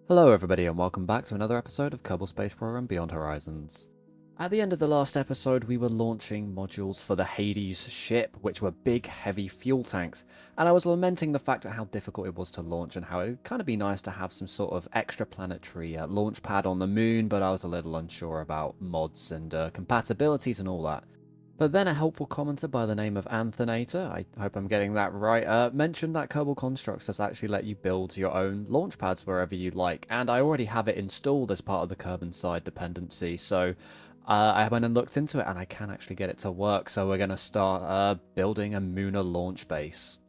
Hello everybody and welcome back to another episode of Kerbal Space Program Beyond Horizons. At the end of the last episode we were launching modules for the Hades ship, which were big heavy fuel tanks, and I was lamenting the fact of how difficult it was to launch and how it would kind of be nice to have some sort of extra planetary launch pad on the moon, but I was a little unsure about mods and compatibilities and all that. But then a helpful commenter by the name of Anthinator, I hope I'm getting that right, mentioned that Kerbal Constructs does actually let you build your own launch pads wherever you like, and I already have it installed as part of the Kerbin side dependency, so I went and looked into it and I can actually get it to work, so we're going to start building a lunar launch base.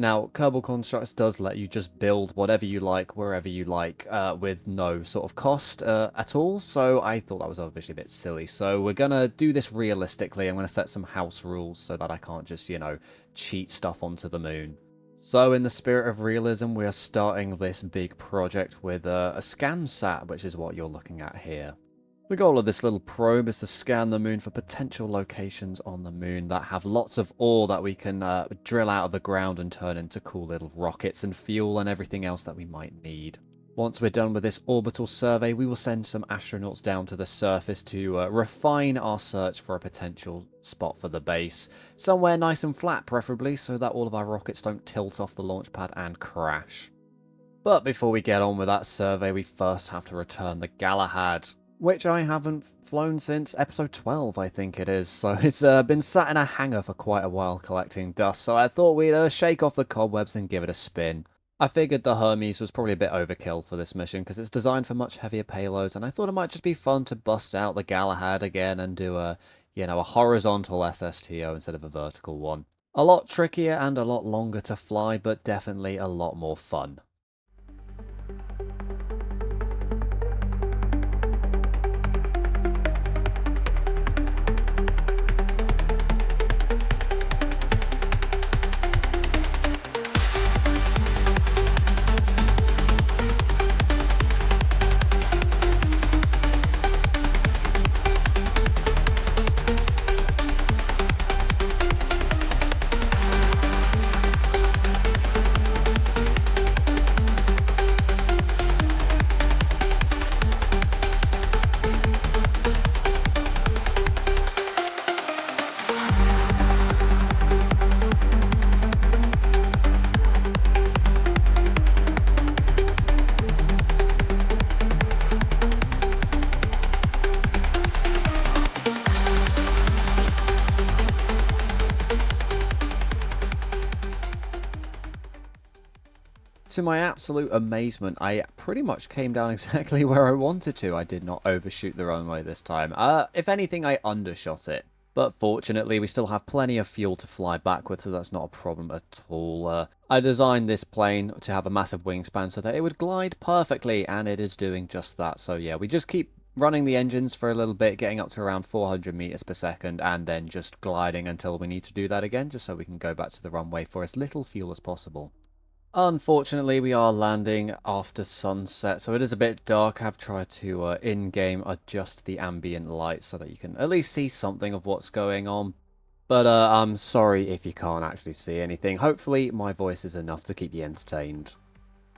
Now, Kerbal Constructs does let you just build whatever you like, wherever you like, with no sort of cost at all, so I thought that was obviously a bit silly. So we're going to do this realistically. I'm going to set some house rules so that I can't just, cheat stuff onto the moon. So in the spirit of realism, we are starting this big project with a ScanSat, which is what you're looking at here. The goal of this little probe is to scan the moon for potential locations on the moon that have lots of ore that we can drill out of the ground and turn into cool little rockets and fuel and everything else that we might need. Once we're done with this orbital survey, we will send some astronauts down to the surface to refine our search for a potential spot for the base. Somewhere nice and flat, preferably, so that all of our rockets don't tilt off the launch pad and crash. But before we get on with that survey, we first have to return the Galahad, which I haven't flown since episode 12, I think it is, so it's been sat in a hangar for quite a while collecting dust, so I thought we'd shake off the cobwebs and give it a spin. I figured the Hermes was probably a bit overkill for this mission, because it's designed for much heavier payloads, and I thought it might just be fun to bust out the Galahad again and do a horizontal SSTO instead of a vertical one. A lot trickier and a lot longer to fly, but definitely a lot more fun. To my absolute amazement, I pretty much came down exactly where I wanted to. I did not overshoot the runway this time. If anything, I undershot it. But fortunately, we still have plenty of fuel to fly back with, so that's not a problem at all. I designed this plane to have a massive wingspan so that it would glide perfectly, and it is doing just that. So yeah, we just keep running the engines for a little bit, getting up to around 400 meters per second, and then just gliding until we need to do that again, just so we can go back to the runway for as little fuel as possible. Unfortunately, we are landing after sunset, so it is a bit dark. I've tried to, in-game, adjust the ambient light so that you can at least see something of what's going on. But I'm sorry if you can't actually see anything. Hopefully, my voice is enough to keep you entertained.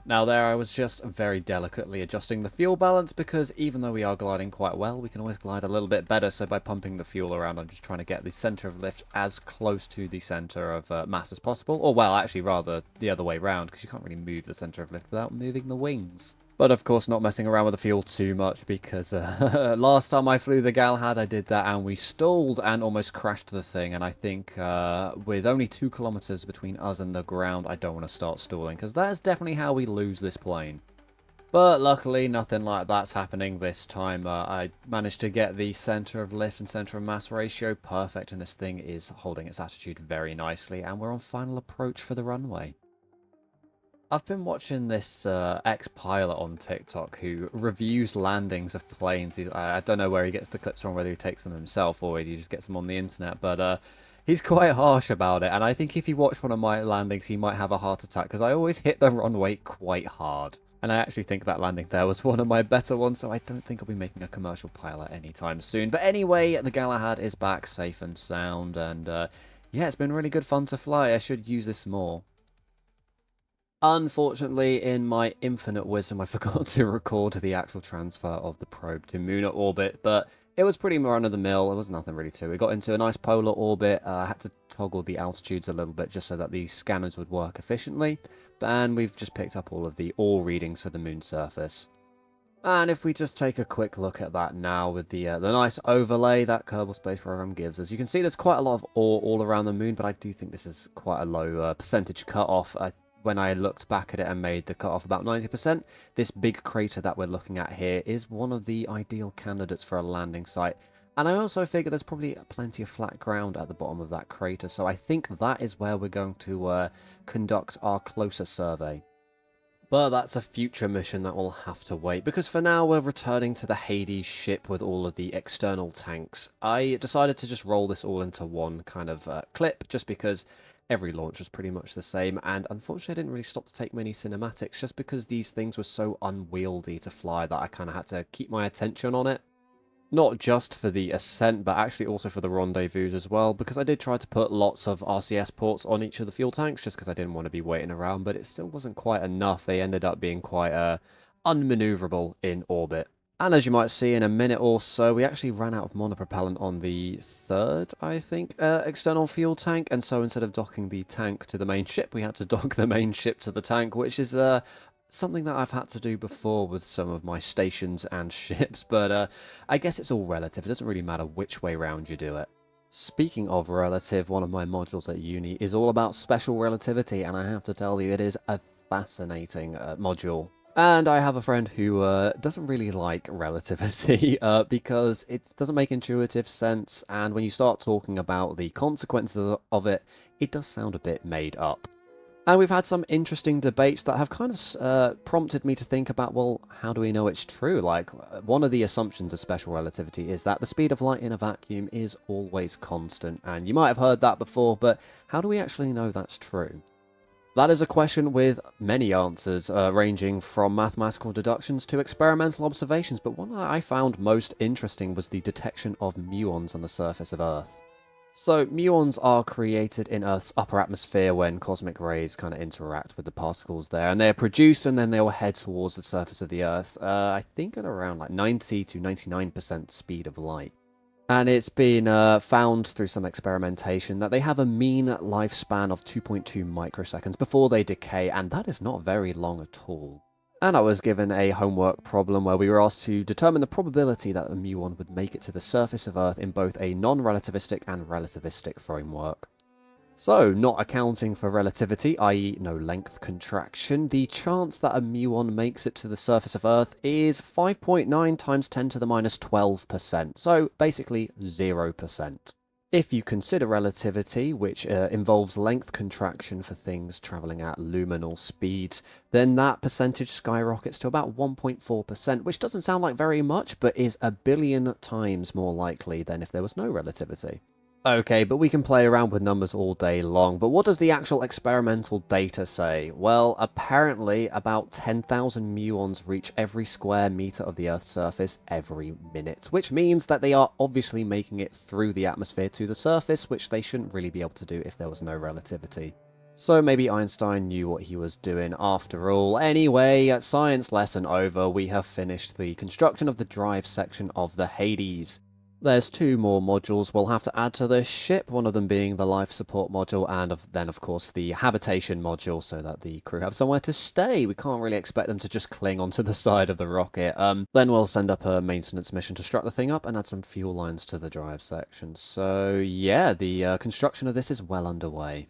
Now there, I was just very delicately adjusting the fuel balance, because even though we are gliding quite well, we can always glide a little bit better, so by pumping the fuel around, I'm just trying to get the center of lift as close to the center of mass as possible, or well, actually rather the other way around, because you can't really move the center of lift without moving the wings. But of course not messing around with the fuel too much, because last time I flew the Galahad I did that and we stalled and almost crashed the thing, and I think with only 2 kilometers between us and the ground, I don't want to start stalling, because that is definitely how we lose this plane. But luckily nothing like that's happening this time. I managed to get the center of lift and center of mass ratio perfect, and this thing is holding its attitude very nicely, and we're on final approach for the runway. I've been watching this ex-pilot on TikTok who reviews landings of planes. I don't know where he gets the clips from, whether he takes them himself or whether he just gets them on the internet, but he's quite harsh about it. And I think if he watched one of my landings, he might have a heart attack, because I always hit the runway quite hard. And I actually think that landing there was one of my better ones, so I don't think I'll be making a commercial pilot anytime soon. But anyway, the Galahad is back safe and sound, and yeah, it's been really good fun to fly. I should use this more. Unfortunately, in my infinite wisdom, I forgot to record the actual transfer of the probe to lunar orbit, but it was pretty run-of-the-mill. There was nothing really to it. We got into a nice polar orbit. I had to toggle the altitudes a little bit just so that the scanners would work efficiently, and we've just picked up all of the ore readings for the moon surface. And if we just take a quick look at that now with the nice overlay that Kerbal Space Program gives us, you can see there's quite a lot of ore all around the moon, but I do think this is quite a low percentage cut-off. When I looked back at it and made the cut-off about 90%, this big crater that we're looking at here is one of the ideal candidates for a landing site. And I also figure there's probably plenty of flat ground at the bottom of that crater, so I think that is where we're going to conduct our closer survey. But that's a future mission that will have to wait, because for now we're returning to the Hades ship with all of the external tanks. I decided to just roll this all into one kind of clip, just because every launch was pretty much the same, and unfortunately I didn't really stop to take many cinematics, just because these things were so unwieldy to fly that I kind of had to keep my attention on it. Not just for the ascent, but actually also for the rendezvous as well, because I did try to put lots of RCS ports on each of the fuel tanks, just because I didn't want to be waiting around, but it still wasn't quite enough. They ended up being quite unmaneuverable in orbit. And as you might see in a minute or so, we actually ran out of monopropellant on the third, I think, external fuel tank, and so instead of docking the tank to the main ship, we had to dock the main ship to the tank, which is something that I've had to do before with some of my stations and ships, but I guess it's all relative. It doesn't really matter which way round you do it. Speaking of relative, one of my modules at uni is all about special relativity, and I have to tell you, it is a fascinating module. And I have a friend who doesn't really like relativity because it doesn't make intuitive sense, and when you start talking about the consequences of it, it does sound a bit made up. And we've had some interesting debates that have kind of prompted me to think about, well, how do we know it's true? Like, one of the assumptions of special relativity is that the speed of light in a vacuum is always constant. And you might have heard that before, but how do we actually know that's true? That is a question with many answers, ranging from mathematical deductions to experimental observations, but one that I found most interesting was the detection of muons on the surface of Earth. So, muons are created in Earth's upper atmosphere when cosmic rays kind of interact with the particles there, and they're produced and then they'll head towards the surface of the Earth, I think at around like 90 to 99% speed of light. And it's been found through some experimentation that they have a mean lifespan of 2.2 microseconds before they decay, and that is not very long at all. And I was given a homework problem where we were asked to determine the probability that a muon would make it to the surface of Earth in both a non-relativistic and relativistic framework. So, not accounting for relativity, i.e. no length contraction, the chance that a muon makes it to the surface of Earth is 5.9 times 10 to the minus 12%, so basically 0%. If you consider relativity, which involves length contraction for things travelling at luminal speeds, then that percentage skyrockets to about 1.4%, which doesn't sound like very much, but is a billion times more likely than if there was no relativity. Okay, but we can play around with numbers all day long, but what does the actual experimental data say? Well, apparently about 10,000 muons reach every square meter of the Earth's surface every minute, which means that they are obviously making it through the atmosphere to the surface, which they shouldn't really be able to do if there was no relativity. So maybe Einstein knew what he was doing after all. Anyway, science lesson over, we have finished the construction of the drive section of the Hades. There's two more modules we'll have to add to this ship, one of them being the life support module, and then of course the habitation module, so that the crew have somewhere to stay. We can't really expect them to just cling onto the side of the rocket. Then we'll send up a maintenance mission to strut the thing up and add some fuel lines to the drive section. So yeah, the construction of this is well underway.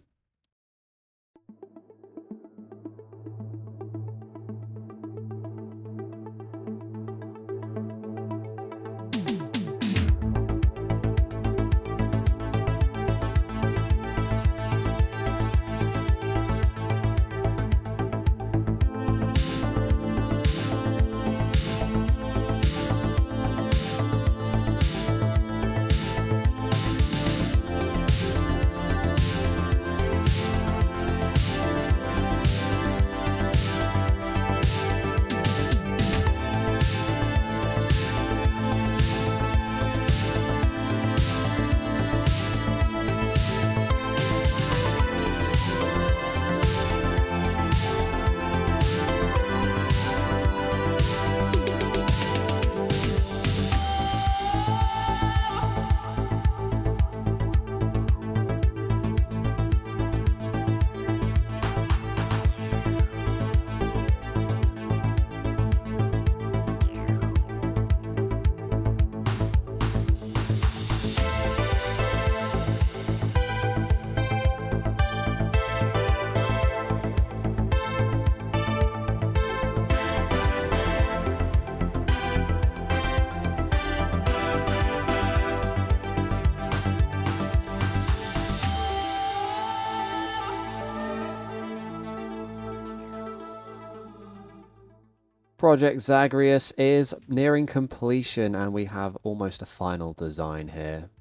Project Zagreus is nearing completion and we have almost a final design here.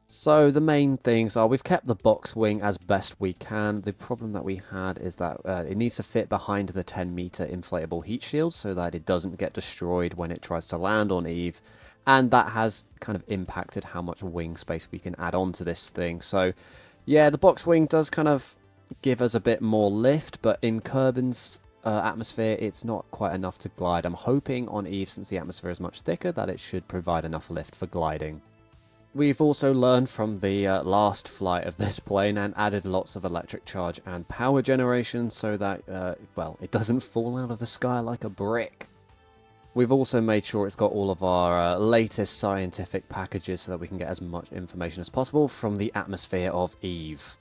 So the main things are we've kept the box wing as best we can. The problem that we had is that it needs to fit behind the 10-meter inflatable heat shield so that it doesn't get destroyed when it tries to land on Eve. And that has kind of impacted how much wing space we can add on to this thing. So yeah, the box wing does kind of give us a bit more lift, but in Kerbin's atmosphere, it's not quite enough to glide. I'm hoping on Eve, since the atmosphere is much thicker, that it should provide enough lift for gliding. We've also learned from the last flight of this plane and added lots of electric charge and power generation so that, well, it doesn't fall out of the sky like a brick. We've also made sure it's got all of our latest scientific packages so that we can get as much information as possible from the atmosphere of Eve.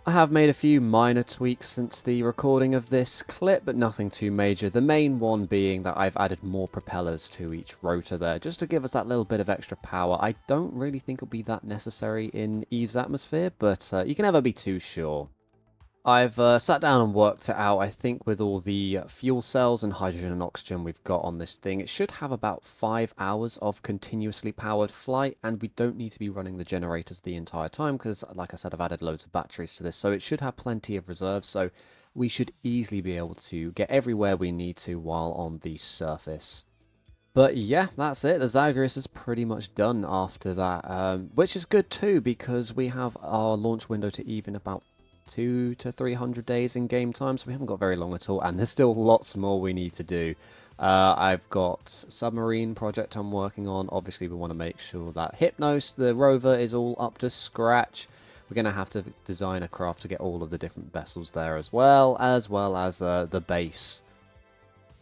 I have made a few minor tweaks since the recording of this clip, but nothing too major. The main one being that I've added more propellers to each rotor there, just to give us that little bit of extra power. I don't really think it'll be that necessary in Eve's atmosphere, but you can never be too sure. I've sat down and worked it out. I think with all the fuel cells and hydrogen and oxygen we've got on this thing, it should have about 5 hours of continuously powered flight, and we don't need to be running the generators the entire time because, like I said, I've added loads of batteries to this, so it should have plenty of reserves, so we should easily be able to get everywhere we need to while on the surface. But yeah, that's it. The Zagreus is pretty much done after that, which is good too because we have our launch window to Eve in about 200 to 300 days in game time, so we haven't got very long at all, and there's still lots more we need to do. I've got submarine project I'm working on. Obviously we want to make sure that Hypnos, the rover, is all up to scratch. We're going to have to design a craft to get all of the different vessels there as well as the base.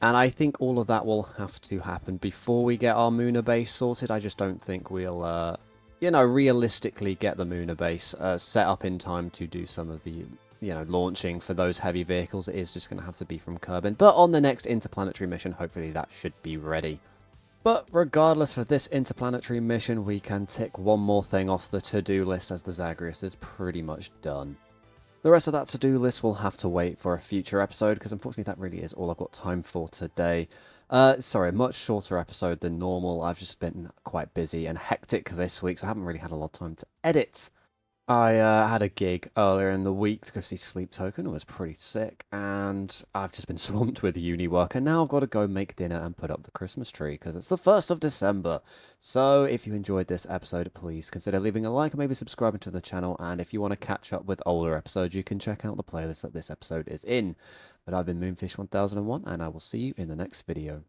And I think all of that will have to happen before we get our Lunar base sorted. I just don't think we'll you know, realistically get the Lunar base set up in time to do some of the, you know, launching for those heavy vehicles. It is just going to have to be from Kerbin. But on the next interplanetary mission, hopefully that should be ready. But regardless, for this interplanetary mission, we can tick one more thing off the to-do list as the Zagreus is pretty much done. The rest of that to-do list will have to wait for a future episode, because unfortunately that really is all I've got time for today. Sorry, a much shorter episode than normal. I've just been quite busy and hectic this week, so I haven't really had a lot of time to edit. I had a gig earlier in the week to go see Sleep Token. It was pretty sick, and I've just been swamped with uni work, and now I've got to go make dinner and put up the Christmas tree, because it's the 1st of December. So if you enjoyed this episode, please consider leaving a like and maybe subscribing to the channel, and if you want to catch up with older episodes, you can check out the playlist that this episode is in. But I've been Moonfish1001, and I will see you in the next video.